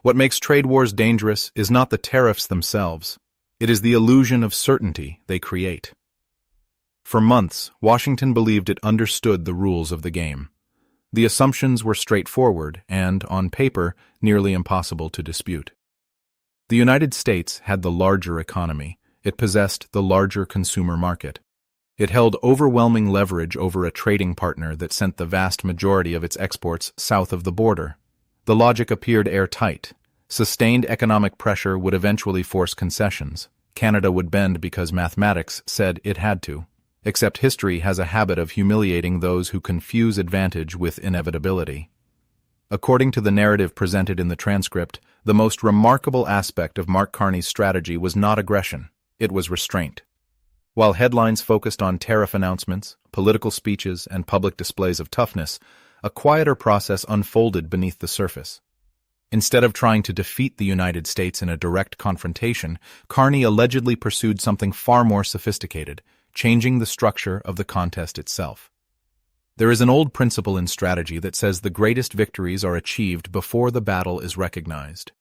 What makes trade wars dangerous is not the tariffs themselves. It is the illusion of certainty they create. For months, Washington believed it understood the rules of the game. The assumptions were straightforward and, on paper, nearly impossible to dispute. The United States had the larger economy. It possessed the larger consumer market. It held overwhelming leverage over a trading partner that sent the vast majority of its exports south of the border. The logic appeared airtight. Sustained economic pressure would eventually force concessions. Canada would bend because mathematics said it had to. Except history has a habit of humiliating those who confuse advantage with inevitability. According to the narrative presented in the transcript, the most remarkable aspect of Mark Carney's strategy was not aggression, it was restraint. While headlines focused on tariff announcements, political speeches, and public displays of toughness, a quieter process unfolded beneath the surface. Instead of trying to defeat the United States in a direct confrontation, Carney allegedly pursued something far more sophisticated, changing the structure of the contest itself. There is an old principle in strategy that says the greatest victories are achieved before the battle is recognized.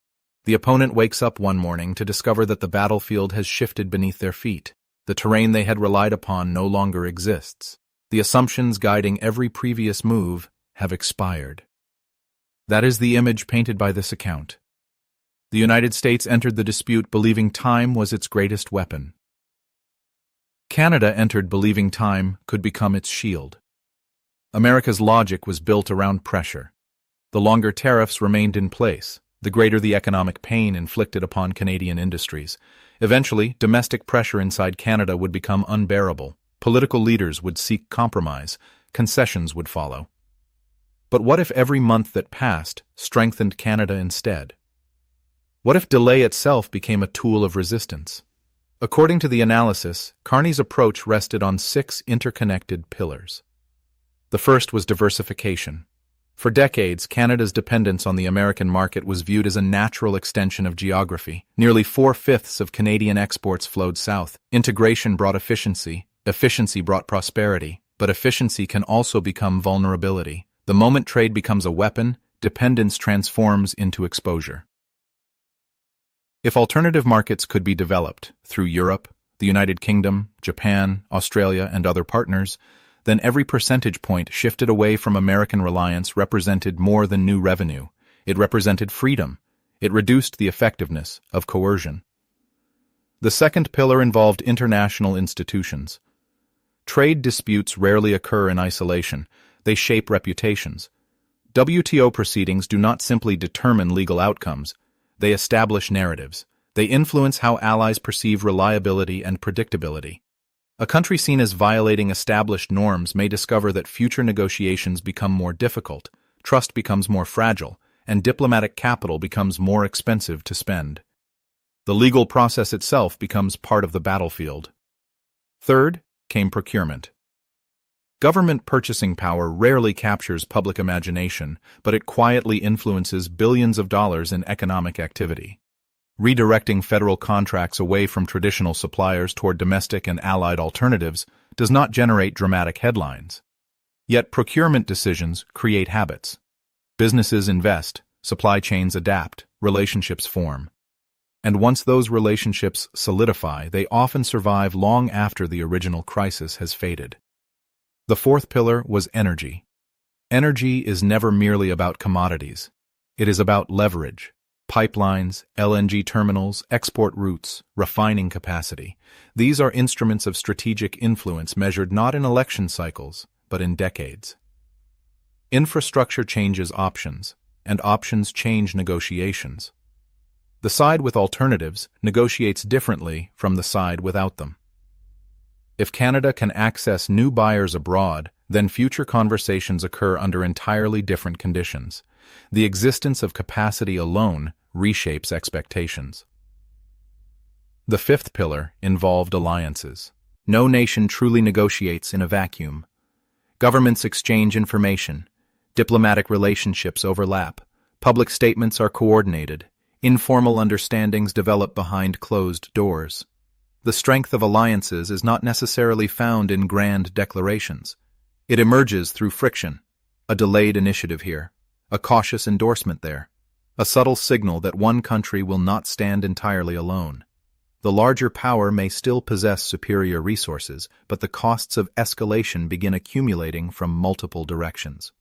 The opponent wakes up one morning to discover that the battlefield has shifted beneath their feet. The terrain they had relied upon no longer exists. The assumptions guiding every previous move have expired. That is the image painted by this account. The United States entered the dispute believing time was its greatest weapon. Canada entered believing time could become its shield. America's logic was built around pressure. The longer tariffs remained in place, the greater the economic pain inflicted upon Canadian industries. Eventually, domestic pressure inside Canada would become unbearable. Political leaders would seek compromise. Concessions would follow. But what if every month that passed strengthened Canada instead? What if delay itself became a tool of resistance? According to the analysis, Carney's approach rested on 6 interconnected pillars. The first was diversification. For decades, Canada's dependence on the American market was viewed as a natural extension of geography. Nearly 4/5 of Canadian exports flowed south. Integration brought efficiency. Efficiency brought prosperity. But efficiency can also become vulnerability. The moment trade becomes a weapon, dependence transforms into exposure. If alternative markets could be developed through Europe, the United Kingdom, Japan, Australia, and other partners, then every percentage point shifted away from American reliance represented more than new revenue. It represented freedom. It reduced the effectiveness of coercion. The second pillar involved international institutions. Trade disputes rarely occur in isolation. They shape reputations. WTO proceedings do not simply determine legal outcomes. They establish narratives. They influence how allies perceive reliability and predictability. A country seen as violating established norms may discover that future negotiations become more difficult, trust becomes more fragile, and diplomatic capital becomes more expensive to spend. The legal process itself becomes part of the battlefield. Third came procurement. Government purchasing power rarely captures public imagination, but it quietly influences billions of dollars in economic activity. Redirecting federal contracts away from traditional suppliers toward domestic and allied alternatives does not generate dramatic headlines. Yet procurement decisions create habits. Businesses invest, supply chains adapt, relationships form. And once those relationships solidify, they often survive long after the original crisis has faded. The fourth pillar was energy. Energy is never merely about commodities. It is about leverage. Pipelines, LNG terminals, export routes, refining capacity. These are instruments of strategic influence measured not in election cycles, but in decades. Infrastructure changes options, and options change negotiations. The side with alternatives negotiates differently from the side without them. If Canada can access new buyers abroad, then future conversations occur under entirely different conditions. The existence of capacity alone reshapes expectations. The fifth pillar involved alliances. No nation truly negotiates in a vacuum. Governments exchange information. Diplomatic relationships overlap. Public statements are coordinated. Informal understandings develop behind closed doors. The strength of alliances is not necessarily found in grand declarations. It emerges through friction, a delayed initiative here, a cautious endorsement there. a subtle signal that one country will not stand entirely alone. The larger power may still possess superior resources, but the costs of escalation begin accumulating from multiple directions.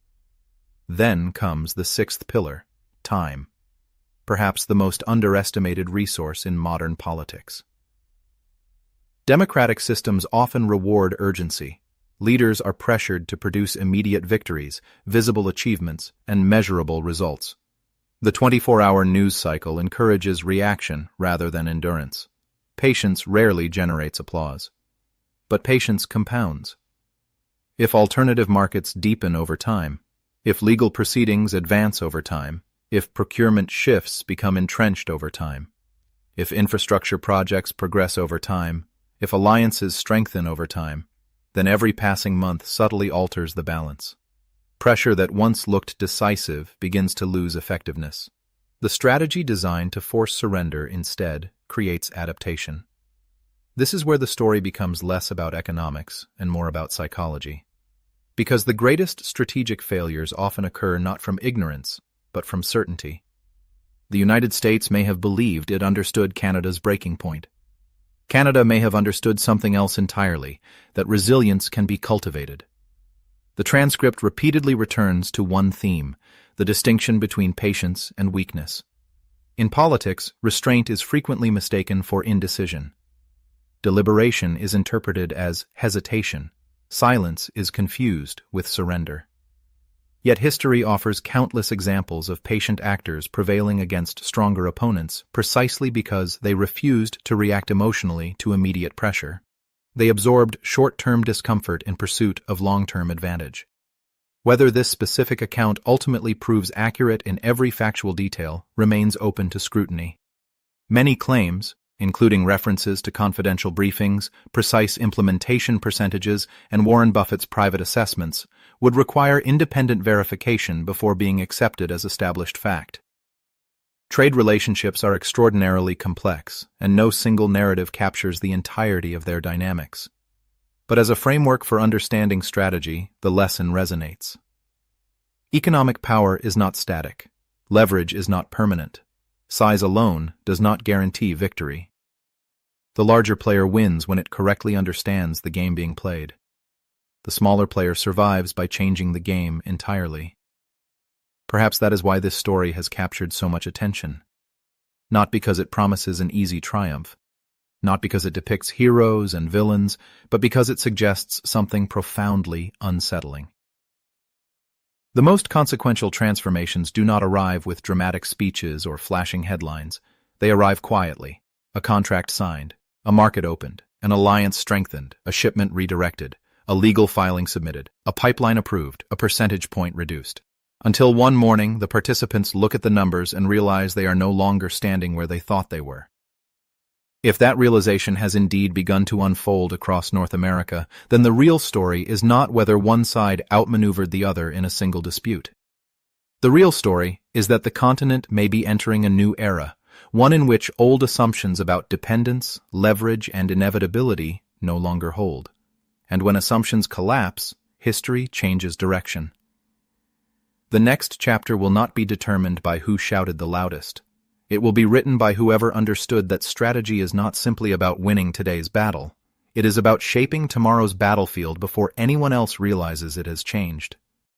Then comes the sixth pillar, time, perhaps the most underestimated resource in modern politics. Democratic systems often reward urgency. Leaders are pressured to produce immediate victories, visible achievements, and measurable results. The 24-hour news cycle encourages reaction rather than endurance. Patience rarely generates applause. But patience compounds. If alternative markets deepen over time, if legal proceedings advance over time, if procurement shifts become entrenched over time, if infrastructure projects progress over time, if alliances strengthen over time, then every passing month subtly alters the balance. Pressure that once looked decisive begins to lose effectiveness. The strategy designed to force surrender instead creates adaptation. This is where the story becomes less about economics and more about psychology. Because the greatest strategic failures often occur not from ignorance, but from certainty. The United States may have believed it understood Canada's breaking point. Canada may have understood something else entirely, that resilience can be cultivated. The transcript repeatedly returns to one theme, the distinction between patience and weakness. In politics, restraint is frequently mistaken for indecision. Deliberation is interpreted as hesitation. Silence is confused with surrender. Yet history offers countless examples of patient actors prevailing against stronger opponents precisely because they refused to react emotionally to immediate pressure. They absorbed short-term discomfort in pursuit of long-term advantage. Whether this specific account ultimately proves accurate in every factual detail remains open to scrutiny. Many claims, including references to confidential briefings, precise implementation percentages, and Warren Buffett's private assessments, would require independent verification before being accepted as established fact. Trade relationships are extraordinarily complex, and no single narrative captures the entirety of their dynamics. But as a framework for understanding strategy, the lesson resonates. Economic power is not static. Leverage is not permanent. Size alone does not guarantee victory. The larger player wins when it correctly understands the game being played. The smaller player survives by changing the game entirely. Perhaps that is why this story has captured so much attention. Not because it promises an easy triumph, not because it depicts heroes and villains, but because it suggests something profoundly unsettling. The most consequential transformations do not arrive with dramatic speeches or flashing headlines. They arrive quietly. A contract signed, a market opened, an alliance strengthened, a shipment redirected, a legal filing submitted, a pipeline approved, a percentage point reduced. Until one morning, the participants look at the numbers and realize they are no longer standing where they thought they were. If that realization has indeed begun to unfold across North America, then the real story is not whether one side outmaneuvered the other in a single dispute. The real story is that the continent may be entering a new era, one in which old assumptions about dependence, leverage, and inevitability no longer hold. And when assumptions collapse, history changes direction. The next chapter will not be determined by who shouted the loudest. It will be written by whoever understood that strategy is not simply about winning today's battle. It is about shaping tomorrow's battlefield before anyone else realizes it has changed.